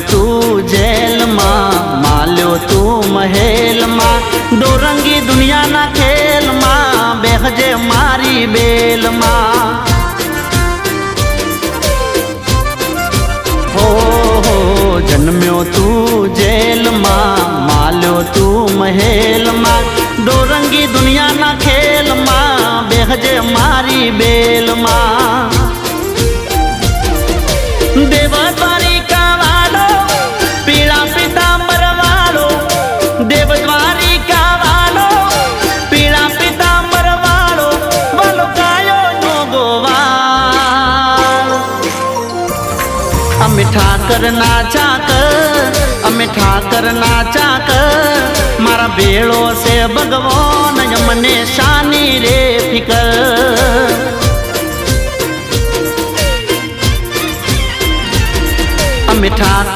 तू जेल मां, माल्यो तू महल मां, दो रंगी दुनिया ना खेल मां, बेहजे मारी बेल मां। हो जन्म्यो तू जेल मां, माल्यो तू महल मां, दो रंगी दुनिया ना खेल मां, बेहजे मारी बेल मां। देवद्वारिका वालो पीला पीतांबर वालो, देवद्वारिका वालो पीला पीतांबर वालो, बोलो कायो नो गोवाल। अमे ठाकर नाचा कर, अमे ठाकर नाचा कर, मारा बेड़ो से भगवान यमने शानी रे फिकर। अमे ठाकर